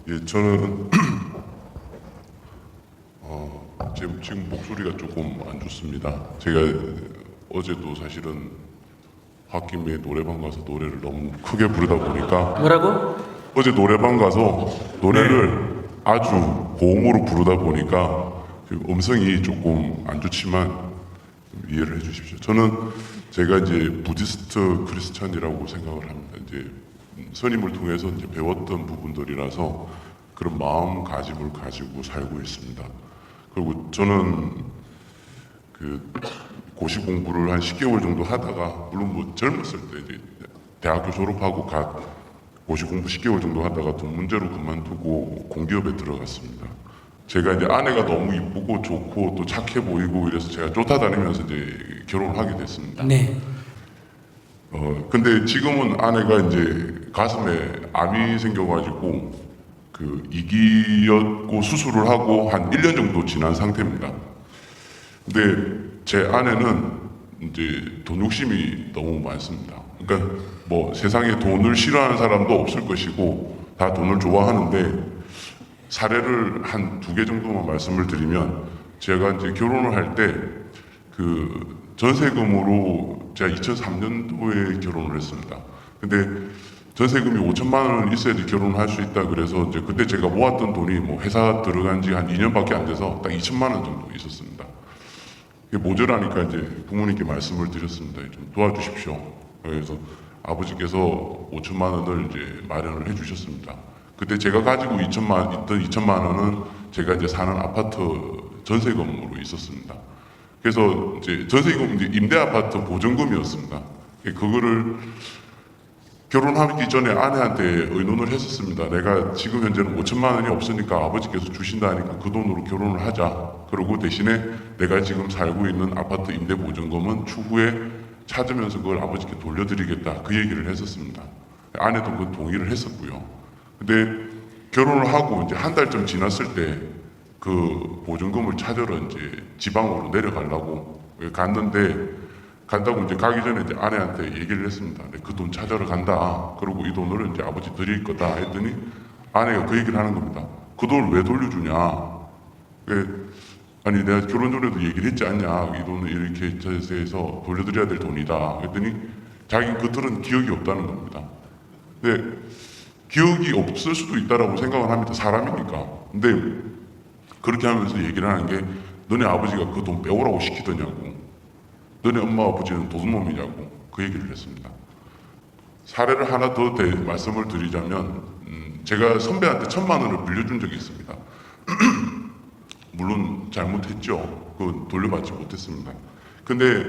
예, 저는 지금 목소리가 조금 안 좋습니다. 제가 어제도 사실은 홧김에 노래방 가서 노래를 너무 크게 부르다 보니까 뭐라고? 어제 노래방 가서 노래를 아주 고음으로 부르다 보니까 지금 음성이 조금 안 좋지만 좀 이해를 해주십시오. 저는 제가 이제 부디스트 크리스찬이라고 생각을 합니다. 이제 선임을 통해서 이제 배웠던 부분들이라서 그런 마음가짐을 가지고 살고 있습니다. 그리고 저는 그 고시 공부를 한 10개월 정도 하다가, 물론 뭐 젊었을 때 이제 대학교 졸업하고 고시 공부 10개월 정도 하다가 돈 문제로 그만두고 공기업에 들어갔습니다. 제가 이제 아내가 너무 이쁘고 좋고 또 착해 보이고 이래서 제가 쫓아다니면서 이제 결혼을 하게 됐습니다. 네. 근데 지금은 아내가 이제 가슴에 암이 생겨가지고 그 이기였고 수술을 하고 한 1년 정도 지난 상태입니다. 근데 제 아내는 이제 돈 욕심이 너무 많습니다. 그러니까 뭐 세상에 돈을 싫어하는 사람도 없을 것이고 다 돈을 좋아하는데, 사례를 한 2개 정도만 말씀을 드리면, 제가 이제 결혼을 할 때 그 전세금으로 제가 2003년도에 결혼을 했습니다. 근데 전세금이 5천만 원 있어야지 결혼을 할 수 있다 그래서 이제 그때 제가 모았던 돈이 뭐 회사 들어간 지 한 2년밖에 안 돼서 딱 2천만 원 정도 있었습니다. 이게 모자라니까 이제 부모님께 말씀을 드렸습니다. 좀 도와주십시오. 그래서 아버지께서 5천만 원을 이제 마련을 해주셨습니다. 그때 제가 가지고 있던 2천만 원은 제가 이제 사는 아파트 전세금으로 있었습니다. 그래서 이제 전세금, 이제 임대 아파트 보증금이었습니다. 그거를 결혼하기 전에 아내한테 의논을 했었습니다. 내가 지금 현재는 5천만 원이 없으니까 아버지께서 주신다 하니까 그 돈으로 결혼을 하자. 그리고 대신에 내가 지금 살고 있는 아파트 임대 보증금은 추후에 찾으면서 그걸 아버지께 돌려드리겠다. 그 얘기를 했었습니다. 아내도 그 동의를 했었고요. 근데 결혼을 하고 이제 한 달쯤 지났을 때 그 보증금을 찾으러 이제 지방으로 내려가려고 간다고 이제 가기 전에 이제 아내한테 얘기를 했습니다. 그 돈 찾으러 간다. 그리고 이 돈을 이제 아버지 드릴 거다 했더니 아내가 그 얘기를 하는 겁니다. 그 돈을 왜 돌려주냐? 아니 내가 결혼 전에도 얘기를 했지 않냐? 이 돈을 이렇게 해서 돌려드려야 될 돈이다. 했더니 자기 겉으로는 기억이 없다는 겁니다. 근데 기억이 없을 수도 있다라고 생각을 합니다. 사람이니까. 근데 그렇게 하면서 얘기를 하는 게, 너네 아버지가 그 돈 빼오라고 시키더냐고. 너네 엄마 아버지는 도둑놈이냐고. 그 얘기를 했습니다. 사례를 하나 더 말씀을 드리자면, 제가 선배한테 1,000만 원을 빌려준 적이 있습니다. 물론 잘못했죠. 그건 돌려받지 못했습니다. 근데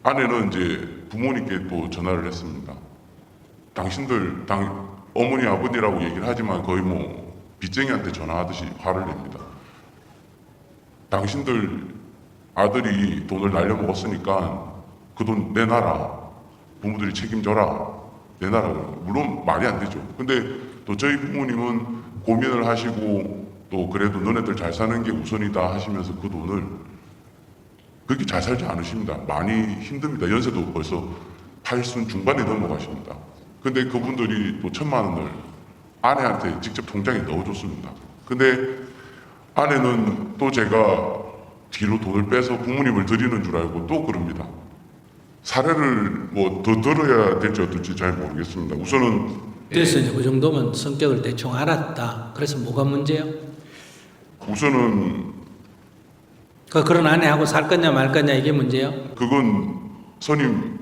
아내는 이제 부모님께 또 전화를 했습니다. 당신들 어머니 아버지라고 얘기를 하지만 거의 뭐 빚쟁이한테 전화하듯이 화를 냅니다. 당신들 아들이 돈을 날려먹었으니까 그 돈 내놔라. 부모들이 책임져라. 내놔라. 물론 말이 안 되죠. 근데 또 저희 부모님은 고민을 하시고 또 그래도 너네들 잘 사는 게 우선이다 하시면서 그 돈을 그렇게 잘 살지 않으십니다. 많이 힘듭니다. 연세도 벌써 80 중반에 넘어가십니다. 근데 그분들이 또 1,000만 원을 아내한테 직접 통장에 넣어줬습니다. 근데 아내는 또 제가 뒤로 돈을 빼서 부모님을 드리는 줄 알고 또 그럽니다. 사례를 뭐 더 들어야 될지 어떨지 잘 모르겠습니다. 우선은 그래서 이제 그 정도면 성격을 대충 알았다. 그래서 뭐가 문제요? 우선은 그런 아내하고 살 거냐 말 거냐 이게 문제요? 그건 선임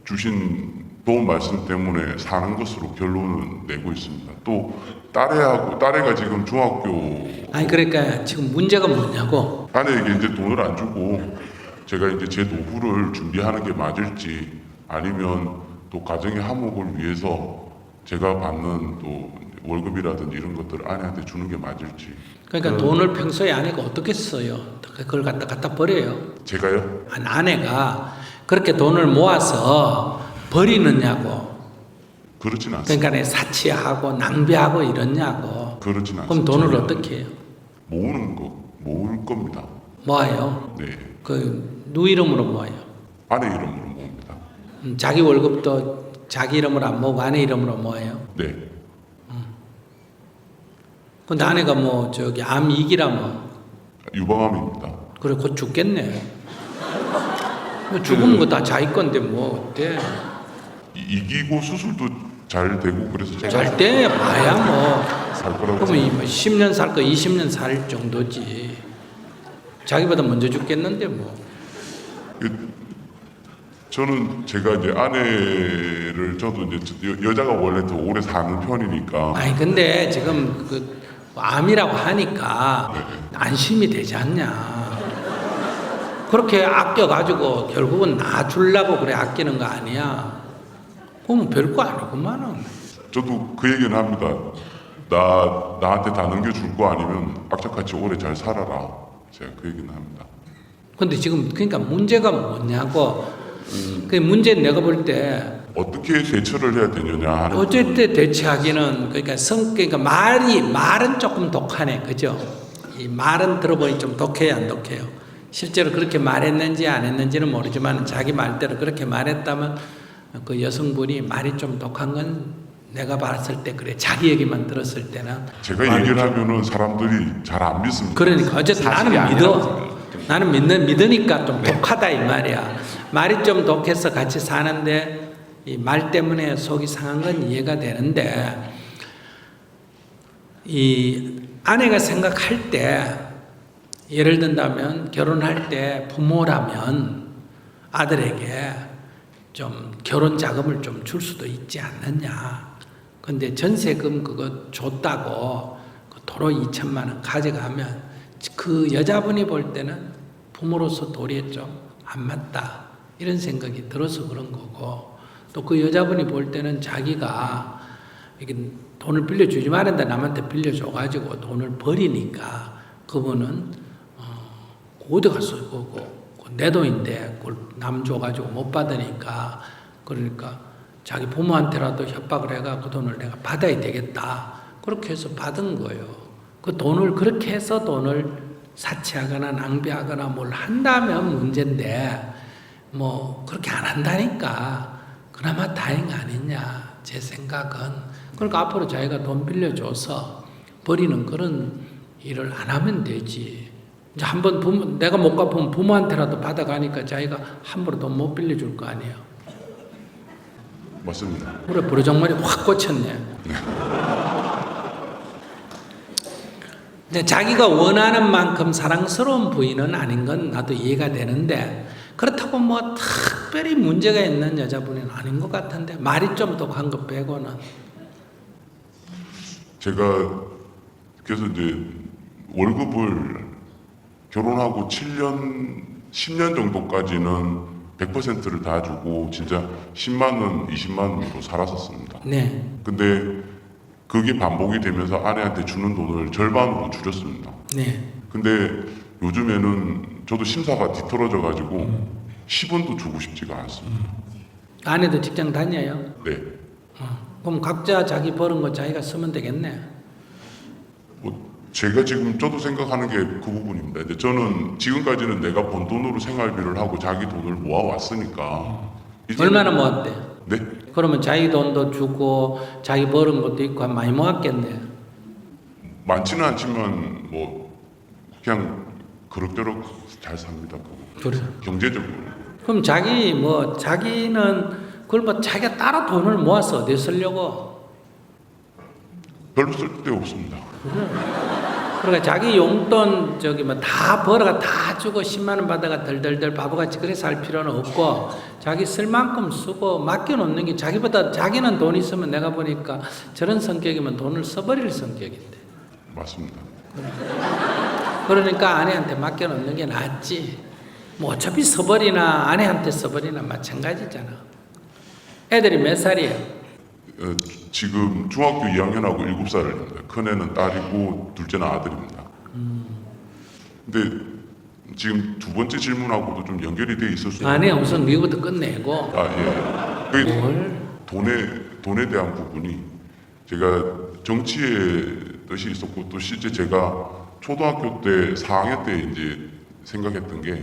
주신 도움 말씀 때문에 사는 것으로 결론은 내고 있습니다. 또 딸애가 지금 중학교. 아니 그러니까 지금 문제가 뭐냐고. 아내에게 이제 돈을 안 주고 제가 이제 제 노후를 준비하는 게 맞을지, 아니면 또 가정의 화목을 위해서 제가 받는 또 월급이라든지 이런 것들을 아내한테 주는 게 맞을지. 그러니까 돈을 평소에 아내가 어떻게 써요? 그걸 갖다 버려요? 제가요? 아내가 그렇게 돈을 모아서 버리느냐고. 그렇진 않습니다. 그러니까 사치하고 낭비하고 이러냐고. 그렇진 않습니다. 그럼 돈을 어떻게 해요? 모을 겁니다. 모아요? 네. 누 이름으로 모아요? 아내 이름으로 모읍니다. 자기 월급도 자기 이름으로 안 모으고 아내 이름으로 모아요? 네. 근데 아내가 뭐 저기 암 2기라 뭐 유방암입니다. 그래 곧 죽겠네. 뭐 죽은 거 다 자기 건데 뭐 어때? 이기고 수술도 잘 되고 그래서 제가 잘 때 봐야 뭐 살 거라고 그러면 10년 살 거 20년 살 정도지. 자기보다 먼저 죽겠는데 뭐. 저는 제가 이제 아내를 저도 이제 여자가 원래 더 오래 사는 편이니까 아니 근데 지금 그 암이라고 하니까 안심이 되지 않냐. 그렇게 아껴가지고 결국은 나 주려고 그래 아끼는 거 아니야. 그러면 별거 아니구만은. 저도 그 얘기는 합니다. 나한테 다 넘겨줄 거 아니면 악착같이 오래 잘 살아라. 제가 그 얘기는 합니다. 근데 지금 그러니까 문제가 뭐냐고. 그 문제는 내가 볼 때 어떻게 대처를 해야 되느냐 하는 어쨌든 대처하기는 그러니까 말은 조금 독하네, 그죠? 이 말은 들어보니 좀 독해요, 안 독해요? 실제로 그렇게 말했는지 안 했는지는 모르지만 자기 말대로 그렇게 말했다면 그 여성분이 말이 좀 독한 건 내가 봤을 때 그래. 자기 얘기만 들었을 때는 제가 얘기를 하면은 사람들이 잘 안 믿습니다. 그러니까 어쨌든 나는 믿어. 나는 믿으니까 좀 독하다 이 말이야. 말이 좀 독해서 같이 사는데 이 말 때문에 속이 상한 건 이해가 되는데 이 아내가 생각할 때 예를 든다면 결혼할 때 부모라면 아들에게 좀 결혼 자금을 좀 줄 수도 있지 않느냐. 근데 전세금 그거 줬다고 그 도로 2천만 원 가져가면 그 여자분이 볼 때는 부모로서 도리에 좀 안 맞다 이런 생각이 들어서 그런 거고 또 그 여자분이 볼 때는 자기가 이게 돈을 빌려주지 말한다 남한테 빌려줘가지고 돈을 버리니까 그분은 어디 갔어 그거 내 돈인데 그걸 남 줘가지고 못 받으니까 그러니까 자기 부모한테라도 협박을 해가 그 돈을 내가 받아야 되겠다 그렇게 해서 받은 거예요. 그 돈을 그렇게 해서 돈을 사치하거나 낭비하거나 뭘 한다면 문제인데 뭐 그렇게 안 한다니까 그나마 다행 아니냐 제 생각은. 그러니까 앞으로 자기가 돈 빌려줘서 버리는 그런 일을 안 하면 되지. 이제 한번 내가 못 갚으면 부모한테라도 받아가니까 자기가 함부로 돈 못 빌려줄 거 아니에요. 맞습니다. 그래 버르장머리 확 꽂혔네. 근데 자기가 원하는 만큼 사랑스러운 부인은 아닌 건 나도 이해가 되는데 그렇다고 뭐 특별히 문제가 있는 여자분은 아닌 것 같은데 말이 좀 독한 것 빼고는. 제가 그래서 이제 월급을 결혼하고 7년, 10년 정도까지는 100%를 다 주고 진짜 10만 원, 20만 원으로 살았었습니다. 네. 근데 그게 반복이 되면서 아내한테 주는 돈을 절반으로 줄였습니다. 네. 근데 요즘에는 저도 심사가 뒤떨어져 가지고 10원도 주고 싶지가 않습니다. 아내도 직장 다녀요? 네. 그럼 각자 자기 버는 거 자기가 쓰면 되겠네. 뭐 제가 지금 저도 생각하는 게 그 부분입니다. 근데 저는 지금까지는 내가 번 돈으로 생활비를 하고 자기 돈을 모아왔으니까 얼마나 모았대? 네? 그러면 자기 돈도 주고 자기 버는 것도 있고 많이 모았겠네. 많지는 않지만 뭐 그냥 그럭저럭 잘 삽니다. 그래. 경제적으로. 그럼 자기는 그걸 뭐 자기가 따로 돈을 모아서 어디 쓰려고? 별로 쓸데 없습니다. 그러니까 자기 용돈 저기 뭐 다 벌어가 다 주고 10만 원 받아가 덜덜덜 바보같이 그래 살 필요는 없고 자기 쓸 만큼 쓰고 맡겨놓는 게 자기는 돈 있으면 내가 보니까 저런 성격이면 돈을 써버릴 성격인데. 맞습니다. 그러니까 아내한테 맡겨놓는 게 낫지. 뭐 어차피 써버리나 아내한테 써버리나 마찬가지잖아. 애들이 몇 살이에요? 지금 중학교 2학년하고 7살입니다. 큰애는 딸이고 둘째는 아들입니다. 근데 지금 두 번째 질문하고도 좀 연결이 돼 있을 수 있어요. 아내 우선 미국부터 끝내고 예. 그 돈에 대한 부분이 제가 정치에 뜻이 있었고 또 실제 제가 초등학교 때 4학년 때 이제 생각했던 게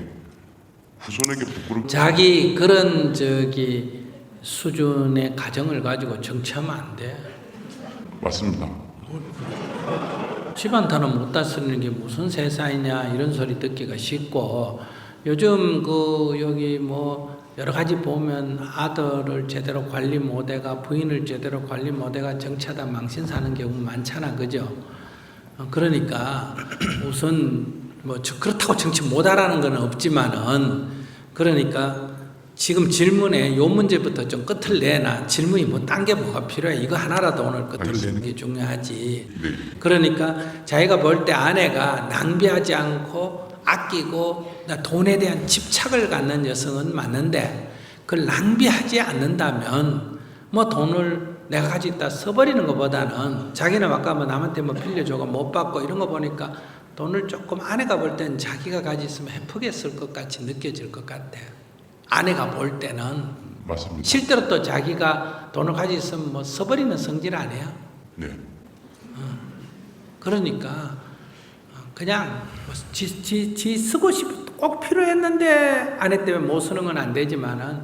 후손에게 부끄럽지 자기 그런 저기 수준의 가정을 가지고 정치하면 안 돼. 맞습니다. 집안 돈은 못 다스리는 게 무슨 세상이냐 이런 소리 듣기가 쉽고 요즘 그 여기 뭐 여러 가지 보면 아들을 제대로 관리 못해가 부인을 제대로 관리 못해가 정치하다 망신 사는 경우 많잖아, 그죠? 그러니까 우선 뭐 그렇다고 정치 못하라는 건 없지만은 그러니까 지금 질문에 요 문제부터 좀 끝을 내나 질문이 뭐 딴 게 뭐가 필요해 이거 하나라도 오늘 끝을 내는 게 중요하지. 네. 그러니까 자기가 볼 때 아내가 낭비하지 않고 아끼고 돈에 대한 집착을 갖는 여성은 맞는데 그걸 낭비하지 않는다면 뭐 돈을 내가 가지고 있다 써버리는 것보다는 자기는 아까 뭐 남한테 뭐 빌려줘가 못 받고 이런 거 보니까 돈을 조금 아내가 볼 때는 자기가 가지고 있으면 헤프게 쓸 것 같이 느껴질 것 같아. 아내가 볼 때는 맞습니다. 실제로 또 자기가 돈을 가지고 있으면 뭐 써버리는 성질 아니야? 네. 그러니까 그냥 지 쓰고 꼭 필요했는데 아내 때문에 못 쓰는 건 안 되지만은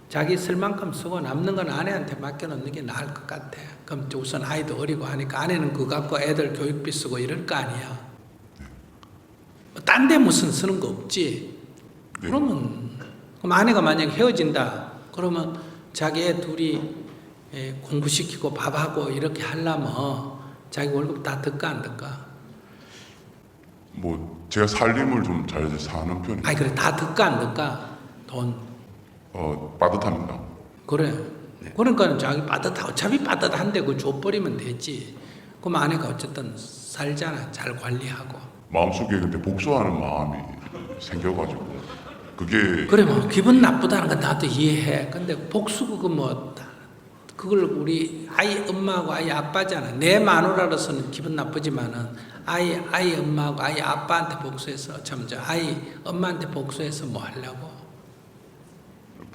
자기 쓸 만큼 쓰고 남는 건 아내한테 맡겨놓는 게 나을 것 같아. 그럼 우선 아이도 어리고 하니까 아내는 그거 갖고 애들 교육비 쓰고 이럴 거 아니야. 딴 데 무슨 쓰는 거 없지. 네. 그럼 아내가 만약 헤어진다 그러면 자기 애 둘이 공부시키고 밥하고 이렇게 하려면 자기 월급 다 득가 안 득가? 뭐 제가 살림을 좀 잘 사는 편이에요. 아니 그래 다 득가 안 득가? 돈 빠듯합니다. 그래. 그러니까 자기 빠듯하 어차피 빠듯한데 그거 줘버리면 되지. 그럼 아내가 어쨌든 살잖아. 잘 관리하고. 마음속에 근데 복수하는 마음이 생겨가지고 그게 그래 뭐 기분 나쁘다는 건 나도 이해해. 근데 복수 그거 뭐 그걸 우리 아이 엄마하고 아이 아빠잖아. 내 마누라로서는 기분 나쁘지만은 아이 엄마하고 아이 아빠한테 복수해서 아이 엄마한테 복수해서 뭐 하려고?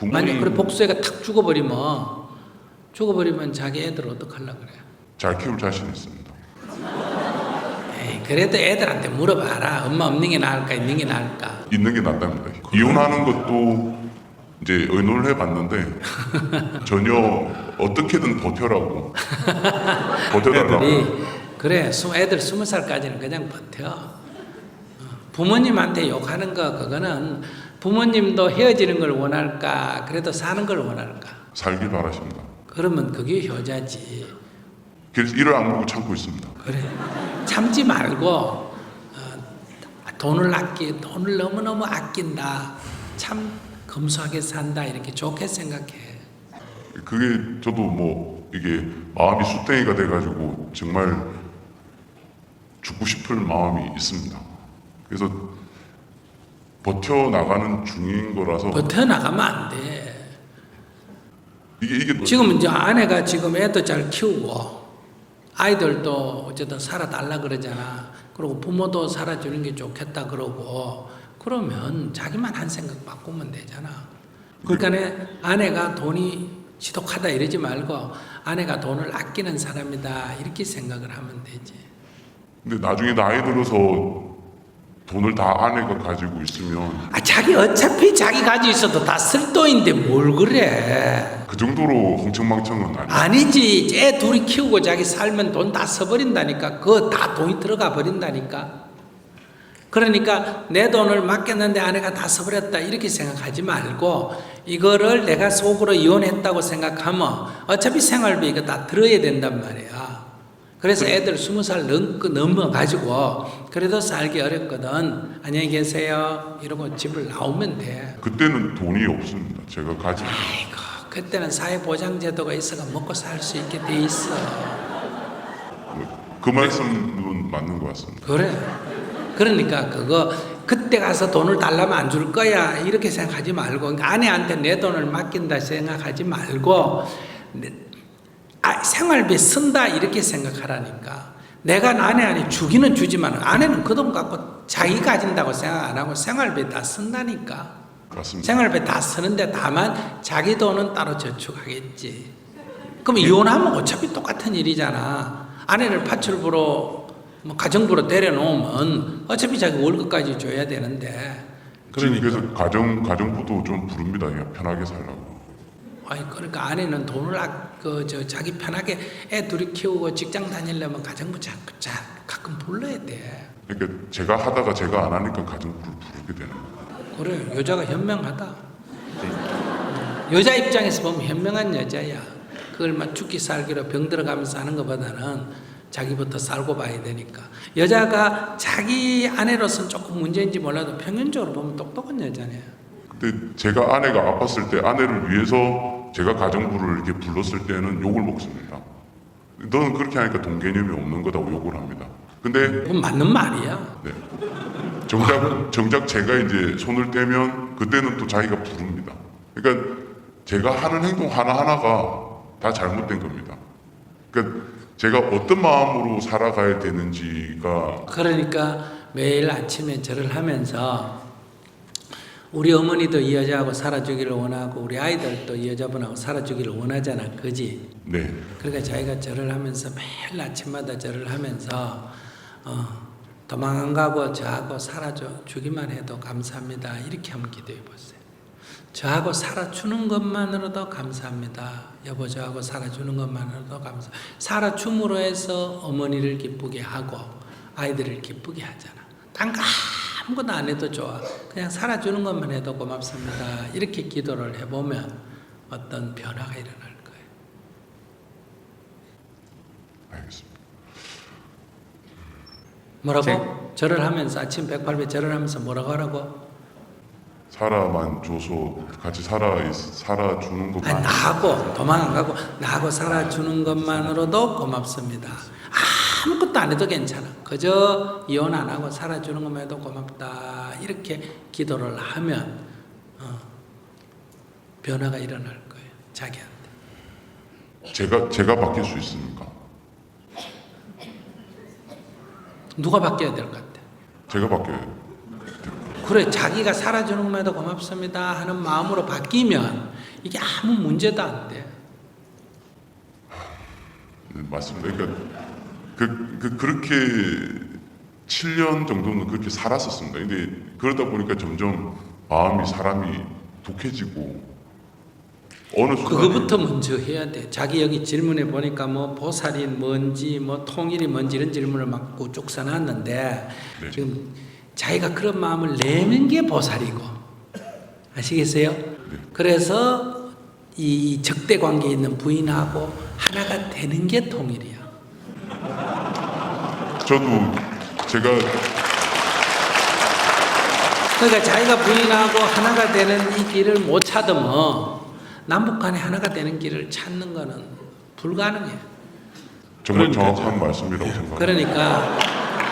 만약 그래 복수해가 탁 죽어버리면 자기 애들 어떡하려고 그래? 잘 키울 자신 있습니다. 에이, 그래도 애들한테 물어봐라. 엄마 없는 게 나을까 있는 게 나을까? 있는 게 낫답니다. 이혼하는 것도 이제 의논을 해봤는데 전혀 어떻게든 버텨라고 버텨달라고. 애들이 그래 애들 20살까지는 그냥 버텨. 부모님한테 욕하는 거 그거는 부모님도 헤어지는 걸 원할까 그래도 사는 걸 원할까? 살길 바라십니다. 그러면 그게 효자지. 그래서 이를 악물고 참고 있습니다. 그래 참지 말고 돈을 너무너무 아낀다. 참 검소하게 산다 이렇게 좋게 생각해. 그게 저도 뭐 이게 마음이 숫댕이가 돼가지고 정말 죽고 싶을 마음이 있습니다. 그래서 버텨나가는 중인 거라서 버텨나가면 안 돼. 이게 지금 이제 아내가 지금 애도 잘 키우고 아이들도 어쨌든 살아달라 그러잖아. 그리고 부모도 살아주는 게 좋겠다 그러고 그러면 자기만 한 생각 바꾸면 되잖아. 그러니까 아내가 돈이 지독하다 이러지 말고 아내가 돈을 아끼는 사람이다 이렇게 생각을 하면 되지. 근데 나중에 나이 들어서 돈을 다 아내가 가지고 있으면 자기 어차피 자기 가지고 있어도 다 쓸 돈인데 뭘 그래. 그 정도로 흥청망청은 아니에요. 아니지. 애 둘이 키우고 자기 살면 돈 다 써버린다니까. 그거 다 돈이 들어가 버린다니까. 그러니까 내 돈을 맡겼는데 아내가 다 써버렸다 이렇게 생각하지 말고 이거를 내가 속으로 이혼했다고 생각하면 어차피 생활비 이거 다 들어야 된단 말이야. 그래서 애들 20살 넘어가지고 그래도 살기 어렵거든. 안녕히 계세요 이러고 집을 나오면 돼. 그때는 돈이 없습니다. 제가 가지고. 아이고 그때는 사회보장제도가 있어가 먹고 살 수 있게 돼 있어. 그 말씀은 맞는 것 같습니다. 그래. 그러니까 그거 그때 가서 돈을 달라면 안 줄 거야 이렇게 생각하지 말고 그러니까 아내한테 내 돈을 맡긴다 생각하지 말고 생활비 쓴다 이렇게 생각하라니까. 내가 아내한테 주기는 주지만 아내는 그 돈 갖고 자기 가진다고 생각 안 하고 생활비 다 쓴다니까. 맞습니다. 생활비 다 쓰는데 다만 자기 돈은 따로 저축하겠지. 그럼 이혼하면 어차피 똑같은 일이잖아. 아내를 파출부로 가정부로 데려놓으면 어차피 자기 월급까지 줘야 되는데. 지금 그래서 가정부도 좀 부릅니다. 그냥 편하게 살라고. 그러니까 아내는 돈을 자기 편하게 애 둘이 키우고 직장 다니려면 가정부 가끔 가끔 불러야 돼. 그러니까 제가 하다가 제가 안 하니까 가정부를 부르게 되는 거예요. 그래, 여자가 현명하다. 여자 입장에서 보면 현명한 여자야. 그걸 막 죽기 살기로 병 들어가면서 하는 것보다는 자기부터 살고 봐야 되니까. 여자가 자기 아내로서는 조금 문제인지 몰라도 평균적으로 보면 똑똑한 여자네요. 근데 제가 아내가 아팠을 때 아내를 위해서 제가 가정부를 이렇게 불렀을 때는 욕을 먹습니다. 너는 그렇게 하니까 돈 개념이 없는 거다고 욕을 합니다. 근데 그건 맞는 말이야. 네. 정작 제가 이제 손을 떼면 그때는 또 자기가 부릅니다. 그러니까 제가 하는 행동 하나하나가 다 잘못된 겁니다. 그러니까 제가 어떤 마음으로 살아가야 되는지가 그러니까 매일 아침에 절을 하면서 우리 어머니도 이 여자하고 살아주기를 원하고 우리 아이들도 이 여자분하고 살아주기를 원하잖아. 그지? 네. 그러니까 자기가 절을 하면서 매일 아침마다 절을 하면서 도망 안 가고 저하고 살아주기만 해도 감사합니다. 이렇게 한번 기도해 보세요. 저하고 살아주는 것만으로도 감사합니다. 여보 저하고 살아주는 것만으로도 감사. 살아줌으로 해서 어머니를 기쁘게 하고 아이들을 기쁘게 하잖아. 딴 거 아무것도 안 해도 좋아. 그냥 살아주는 것만 해도 고맙습니다. 이렇게 기도를 해보면 어떤 변화가 일어날 거예요. 알겠습니다. 뭐라고? 절을 하면서 아침 108배 절을 하면서 뭐라고 하라고? 살아만 줘서 같이 살아주는 것만. 아니, 나하고 도망 안 가고 나하고 살아주는 것만으로도 고맙습니다. 아무것도 안 해도 괜찮아. 그저 이혼 안 하고 살아주는 것만 해도 고맙다. 이렇게 기도를 하면 변화가 일어날 거예요. 자기한테. 제가 바뀔 수 있습니까? 누가 바뀌어야 될 것 같아? 제가 바뀌어요. 그래, 자기가 살아주는 것만 해도 고맙습니다 하는 마음으로 바뀌면 이게 아무 문제도 안 돼. 네, 맞습니다. 그러니까 그렇게 7년 정도는 그렇게 살았었습니다. 근데 그러다 보니까 점점 사람이 독해지고 어느 순간 그거부터 먼저 해야 돼. 자기 여기 질문에 보니까 뭐 보살이 뭔지 뭐 통일이 뭔지 이런 질문을 막 쭉 써놨는데 네. 지금 자기가 그런 마음을 내는 게 보살이고 아시겠어요? 그래서 이 적대 관계에 있는 부인하고 하나가 되는 게 통일이야. 저도 제가 그러니까 자기가 부인하고 하나가 되는 이 길을 못 찾으면 남북 간에 하나가 되는 길을 찾는 거는 불가능해. 정말 정확한 말씀이라고 생각합니다.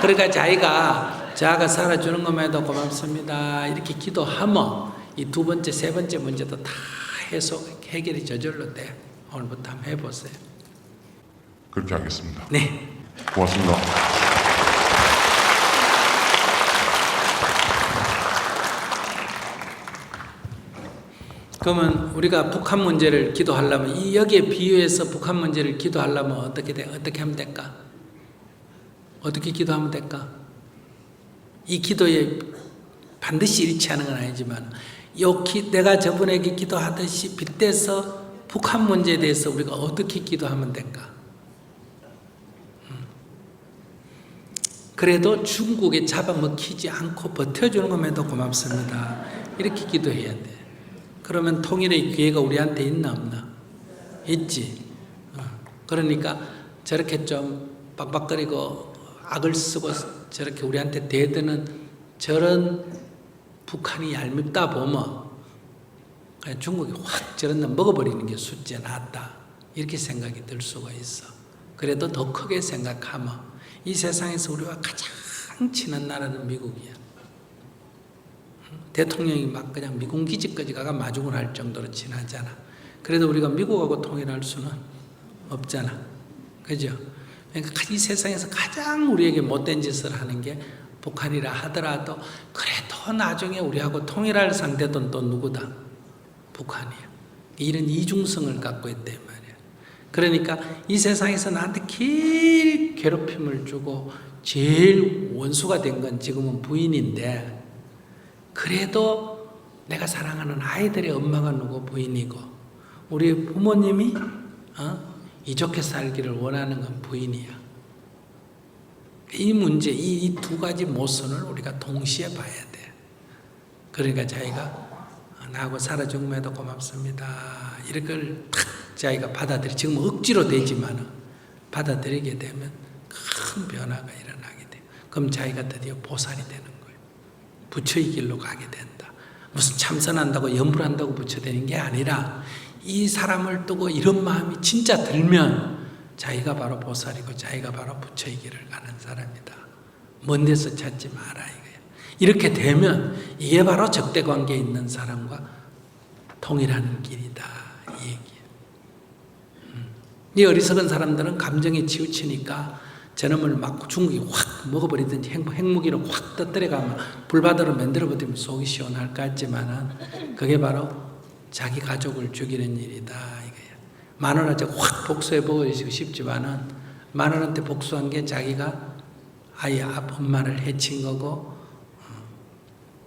그러니까 자기가 살아주는 것만 해도 고맙습니다. 이렇게 기도하면 이 두 번째, 세 번째 문제도 다 해결이 저절로 돼. 오늘부터 한번 해보세요. 그렇게 하겠습니다. 네. 고맙습니다. 그러면 우리가 북한 문제를 기도하려면 여기에 비유해서 북한 문제를 기도하려면 어떻게 하면 될까? 어떻게 기도하면 될까? 이 기도에 반드시 일치하는 건 아니지만 내가 저분에게 기도하듯이 빗대서 북한 문제에 대해서 우리가 어떻게 기도하면 될까? 그래도 중국에 잡아먹히지 않고 버텨주는 것만도 고맙습니다. 이렇게 기도해야 돼. 그러면 통일의 기회가 우리한테 있나 없나? 있지. 그러니까 저렇게 좀 빡빡거리고 악을 쓰고 저렇게 우리한테 대드는 저런 북한이 얄밉다 보면 그냥 중국이 확 저런 놈 먹어버리는 게 숫자 낫다. 이렇게 생각이 들 수가 있어. 그래도 더 크게 생각하면 이 세상에서 우리와 가장 친한 나라는 미국이야. 대통령이 막 그냥 미군 기지까지 가가 마중을 할 정도로 친하잖아. 그래도 우리가 미국하고 통일할 수는 없잖아. 그죠? 그러니까 이 세상에서 가장 우리에게 못된 짓을 하는 게 북한이라 하더라도 그래도 나중에 우리하고 통일할 상대는 또 누구다? 북한이야. 이런 이중성을 갖고 있단 말이야. 그러니까 이 세상에서 나한테 제일 괴롭힘을 주고 제일 원수가 된 건 지금은 부인인데 그래도 내가 사랑하는 아이들의 엄마가 누구 부인이고 우리 부모님이 이 좋게 살기를 원하는 건 부인이야. 이 문제, 이 두 가지 모순을 우리가 동시에 봐야 돼. 그러니까 자기가 나하고 살아 죽음에도 고맙습니다. 이런 걸 탁 자기가 지금 억지로 되지만 받아들이게 되면 큰 변화가 일어나게 돼. 그럼 자기가 드디어 보살이 되는 거예요. 부처의 길로 가게 된다. 무슨 참선한다고 염불한다고 부처 되는 게 아니라 이 사람을 두고 이런 마음이 진짜 들면 자기가 바로 보살이고 자기가 바로 부처의 길을 가는 사람이다. 먼 데서 찾지 마라 이거예요. 이렇게 되면 이게 바로 적대관계에 있는 사람과 통일하는 길이다 이 얘기예요. 이 어리석은 사람들은 감정에 치우치니까 저놈을 막 중국이 확 먹어버리든지 핵무기로 확 터뜨려가면 불바다로 만들어버리면 속이 시원할 것 같지만은 그게 바로 자기 가족을 죽이는 일이다 이거예요. 마누라한테 확 복수해버리고 싶지만은 마누라한테 복수한 게 자기가 아이 엄마를 해친 거고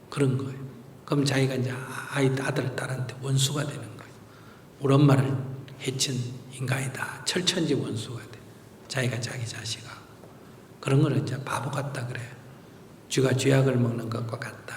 그런 거예요. 그럼 자기가 이제 아들, 딸한테 원수가 되는 거예요. 우리 엄마를 해친 인간이다. 철천지 원수가 돼. 자기가 자기 자식하고. 그런 거는 이제 바보 같다 그래요. 쥐가 쥐약을 먹는 것과 같다.